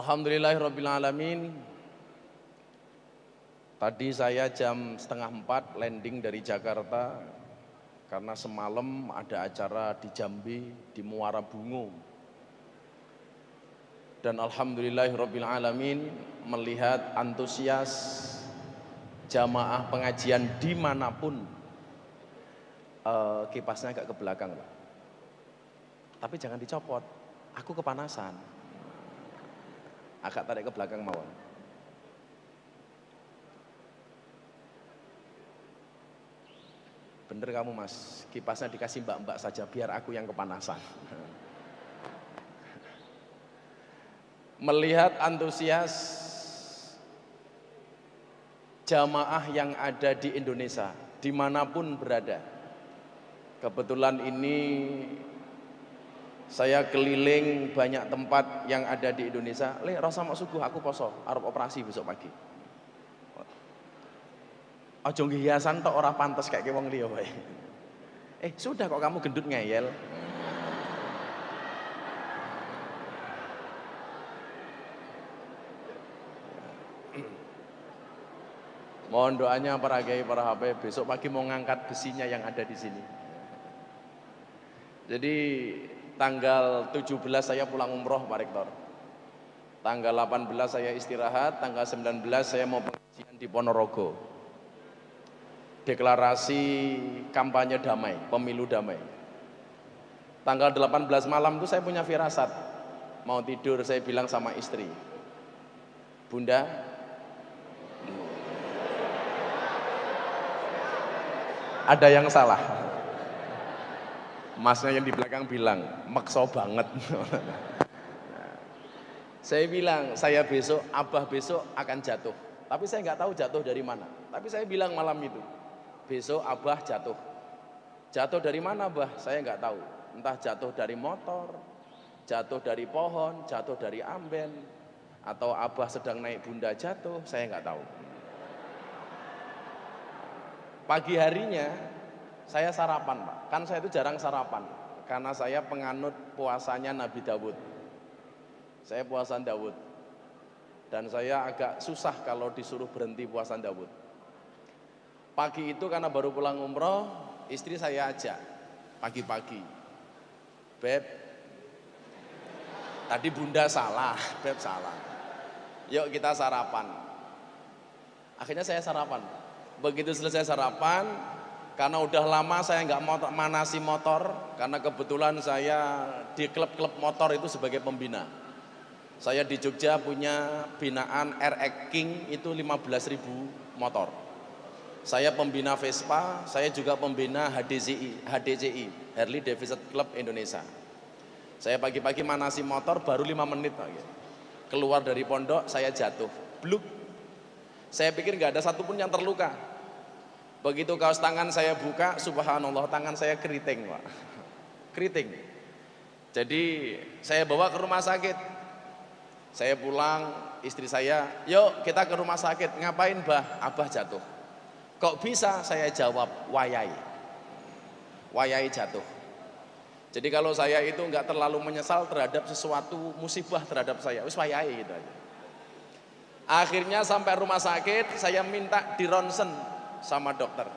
Alhamdulillahirrabbilalamin. Tadi saya jam 3:30 landing dari Jakarta karena semalam ada acara di Jambi, di Muara Bungo. Dan alhamdulillahirrabbilalamin melihat antusias jamaah pengajian dimanapun. Kipasnya agak ke belakang, Pak. Tapi jangan dicopot, aku kepanasan. Agak tarik ke belakang mawon. Bener kamu Mas, kipasnya dikasih mbak-mbak saja biar aku yang kepanasan. Melihat antusias jamaah yang ada di Indonesia, dimanapun berada. Kebetulan ini saya keliling banyak tempat yang ada di Indonesia. Rasa mak suguh aku poso, arep operasi besok pagi. Ojo hiasan tok ora pantes kayak wong liya wae. Sudah kok kamu gendut ngeyel. Mohon doanya para kiai, para habib, besok pagi mau ngangkat besinya yang ada di sini. Jadi tanggal 17 saya pulang umroh Pak Rektor. Tanggal 18 saya istirahat, tanggal 19 saya mau pengajian di Ponorogo. Deklarasi kampanye damai, pemilu damai. Tanggal 18 malam itu saya punya firasat. Mau tidur saya bilang sama istri, Bunda, ada yang salah. Masnya yang di belakang bilang, makso banget. Saya bilang, saya besok, Abah besok akan jatuh. Tapi saya nggak tahu jatuh dari mana. Tapi saya bilang malam itu, besok Abah jatuh. Jatuh dari mana Abah? Saya nggak tahu. Entah jatuh dari motor, jatuh dari pohon, jatuh dari amben, atau Abah sedang naik Bunda jatuh, saya nggak tahu. Pagi harinya saya sarapan Pak, kan saya itu jarang sarapan karena saya penganut puasanya Nabi Dawud. Saya puasa Dawud dan saya agak susah kalau disuruh berhenti puasa Dawud. Pagi itu karena baru pulang umroh, istri saya ajak pagi-pagi, Beb, tadi Bunda salah, Beb salah, yuk kita sarapan. Akhirnya saya sarapan. Begitu selesai sarapan, karena udah lama saya nggak mau manasi motor, karena kebetulan saya di klub-klub motor itu sebagai pembina. Saya di Jogja punya binaan RX King itu 15.000 motor. Saya pembina Vespa, saya juga pembina HDCI, Harley Davidson Club Indonesia. Saya pagi-pagi manasi motor baru 5 menit Pak. Keluar dari pondok saya jatuh, bluk. Saya pikir nggak ada satupun yang terluka. Begitu kaos tangan saya buka, subhanallah tangan saya keriting Pak. Keriting. Jadi saya bawa ke rumah sakit. Saya pulang, istri saya, yuk kita ke rumah sakit. Ngapain Bah? Abah jatuh. Kok bisa? Saya jawab, wayai. Wayai jatuh. Jadi kalau saya itu nggak terlalu menyesal terhadap sesuatu musibah terhadap saya, wis wayai gitu aja. Akhirnya sampai rumah sakit, saya minta di ronsen sama dokter.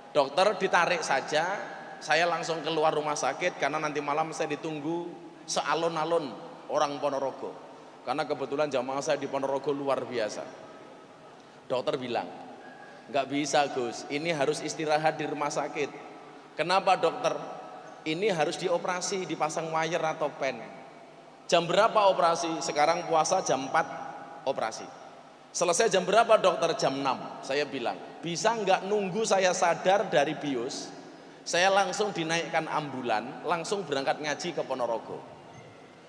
Dokter ditarik saja, saya langsung keluar rumah sakit karena nanti malam saya ditunggu sealon-alon orang Ponorogo. Karena kebetulan jamaah saya di Ponorogo luar biasa. Dokter bilang, nggak bisa Gus, ini harus istirahat di rumah sakit. Kenapa dokter? Ini harus dioperasi, dipasang wire atau pen. Jam berapa operasi? Sekarang puasa jam 4 operasi. Selesai jam berapa dokter? Jam 6. Saya bilang, bisa nggak nunggu saya sadar dari bius, saya langsung dinaikkan ambulan, langsung berangkat ngaji ke Ponorogo.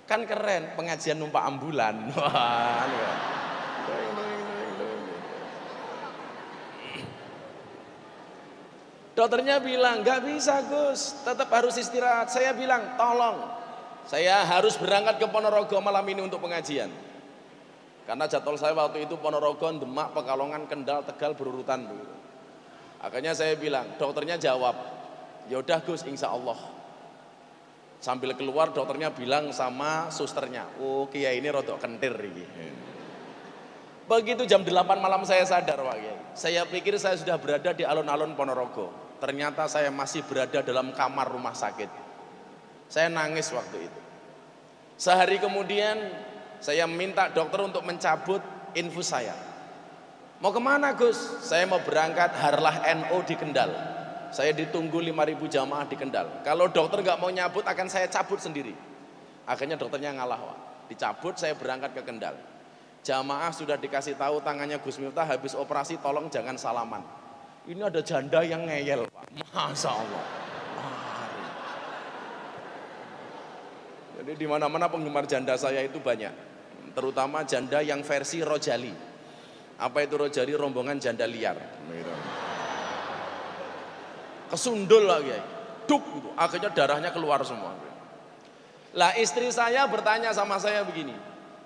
Kan keren, pengajian numpak ambulan. Dokternya bilang, nggak bisa Gus, tetap harus istirahat. Saya bilang, tolong, saya harus berangkat ke Ponorogo malam ini untuk pengajian. Karena jadwal saya waktu itu Ponorogo, Demak, Pekalongan, Kendal, Tegal berurutan. Akhirnya saya bilang, dokternya jawab, yaudah Gus, insya Allah. Sambil keluar dokternya bilang sama susternya, oh kiai ini rodok kentir ini. Begitu jam 8 malam saya sadar Pak Kiai. Saya pikir saya sudah berada di alun-alun Ponorogo. Ternyata saya masih berada dalam kamar rumah sakit. Saya nangis waktu itu. Sehari kemudian saya minta dokter untuk mencabut infus saya. Mau kemana Gus? Saya mau berangkat Harlah NO di Kendal. Saya ditunggu 5.000 jamaah di Kendal. Kalau dokter nggak mau nyabut akan saya cabut sendiri. Akhirnya dokternya ngalah Pak. Dicabut, saya berangkat ke Kendal. Jamaah sudah dikasih tahu tangannya Gus Miftah habis operasi tolong jangan salaman. Ini ada janda yang ngeyel Pak. Masya Allah. Jadi di mana-mana penggemar janda saya itu banyak. Terutama janda yang versi Rojali. Apa itu Rojali? Rombongan janda liar. Kesundul lagi, duk gitu. Akhirnya darahnya keluar semua. Lah istri saya bertanya sama saya begini,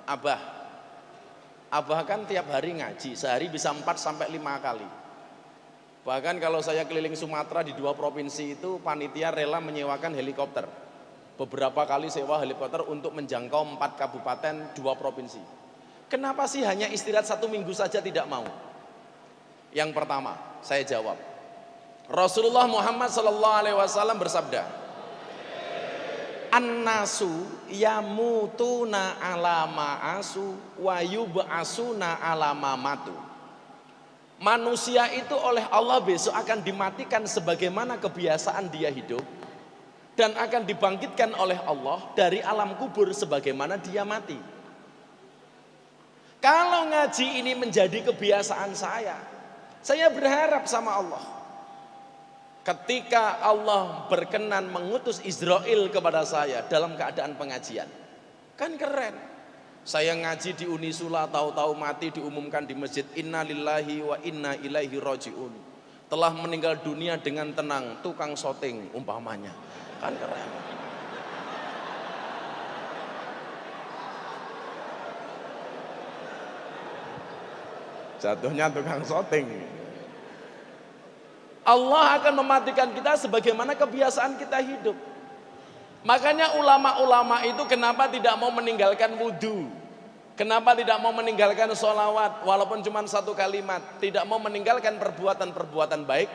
Abah kan tiap hari ngaji, sehari bisa 4 sampai 5 kali. Bahkan kalau saya keliling Sumatera di 2 provinsi itu, panitia rela menyewakan helikopter. Beberapa kali sewa helikopter untuk menjangkau 4 kabupaten 2 provinsi. Kenapa sih hanya istirahat 1 minggu saja tidak mau? Yang pertama, saya jawab, Rasulullah Muhammad SAW bersabda, An-nasu yamutuna ala ma'asu wa yub'asuna ala matu. Manusia itu oleh Allah besok akan dimatikan sebagaimana kebiasaan dia hidup, dan akan dibangkitkan oleh Allah dari alam kubur sebagaimana dia mati. Kalau ngaji ini menjadi kebiasaan saya berharap sama Allah, ketika Allah berkenan mengutus Israel kepada saya dalam keadaan pengajian, kan keren. Saya ngaji di Unisula, tahu-tahu mati diumumkan di masjid, Inna lillahi wa inna ilaihi roji'un. Telah meninggal dunia dengan tenang tukang syuting umpamanya, kan keren. Jatuhnya tukang syuting. Allah akan mematikan kita sebagaimana kebiasaan kita hidup. Makanya ulama-ulama itu kenapa tidak mau meninggalkan wudhu, kenapa tidak mau meninggalkan sholawat walaupun cuma 1 kalimat, tidak mau meninggalkan perbuatan-perbuatan baik,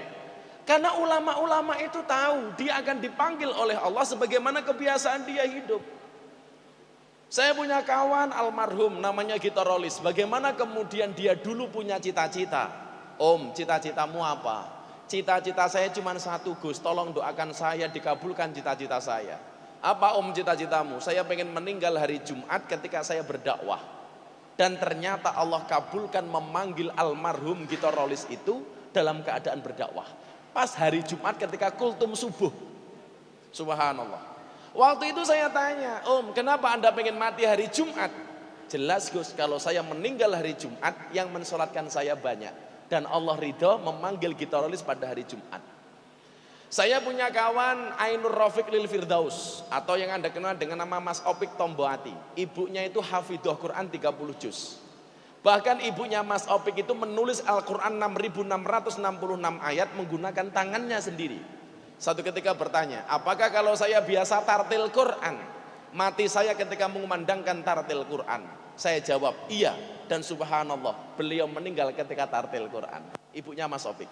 karena ulama-ulama itu tahu dia akan dipanggil oleh Allah sebagaimana kebiasaan dia hidup. Saya punya kawan almarhum namanya Gitorolis, bagaimana kemudian dia dulu punya cita-cita. Om, cita-citamu apa? Cita-cita saya cuma 1 Gus, tolong doakan saya dikabulkan cita-cita saya. Apa Om cita-citamu? Saya pengen meninggal hari Jumat ketika saya berdakwah. Dan ternyata Allah kabulkan memanggil almarhum Gitorolis itu dalam keadaan berdakwah. Pas hari Jumat ketika kultum subuh. Subhanallah. Waktu itu saya tanya, Om kenapa Anda pengen mati hari Jumat? Jelas Gus, kalau saya meninggal hari Jumat yang mensolatkan saya banyak. Dan Allah ridho memanggil Gitorolis pada hari Jumat. Saya punya kawan Ainur Rafiq Lil Firdaus, atau yang Anda kenal dengan nama Mas Opik Tomboati. Ibunya itu hafidhah Quran 30 juz. Bahkan ibunya Mas Opik itu menulis Al-Quran 6.666 ayat menggunakan tangannya sendiri. Satu ketika bertanya, apakah kalau saya biasa tartil Quran, mati saya ketika mengumandangkan tartil Quran? Saya jawab, iya. Dan subhanallah, beliau meninggal ketika tartil Quran. Ibunya Mas Opik.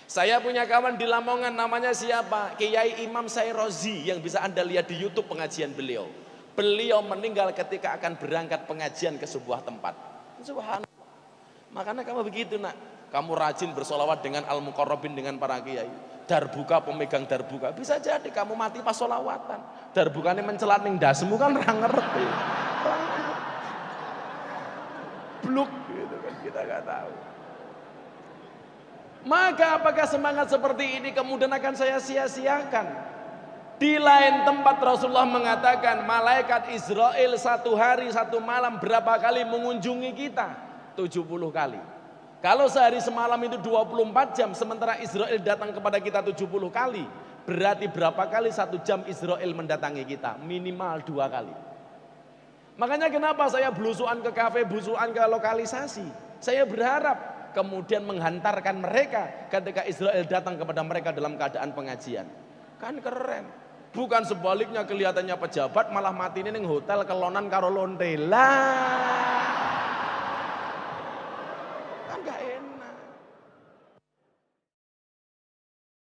Saya punya kawan di Lamongan namanya siapa? Kiai Imam Sairozi, yang bisa Anda lihat di YouTube pengajian beliau. Beliau meninggal ketika akan berangkat pengajian ke sebuah tempat. Subhanallah. Makanya kamu begitu nak. Kamu rajin bersolawat dengan al-muqarrabin, dengan para kiai. Darbuka, pemegang darbuka. Bisa jadi kamu mati pas solawatan. Darbukanya mencelat ning dasmu kan ra ngerti. Bluk gitu kan, kita nggak tahu. Maka apakah semangat seperti ini kemudian akan saya sia-siakan? Di lain tempat Rasulullah mengatakan malaikat Israel 1 hari 1 malam berapa kali mengunjungi kita? 70 kali. Kalau sehari semalam itu 24 jam, sementara Israel datang kepada kita 70 kali, berarti berapa kali 1 jam Israel mendatangi kita? Minimal 2 kali. Makanya kenapa saya belusuan ke kafe, belusuan ke lokalisasi. Saya berharap kemudian menghantarkan mereka ketika Israel datang kepada mereka dalam keadaan pengajian. Kan keren. Bukan sebaliknya kelihatannya pejabat malah mati ning hotel kelonan karo lonte. Lah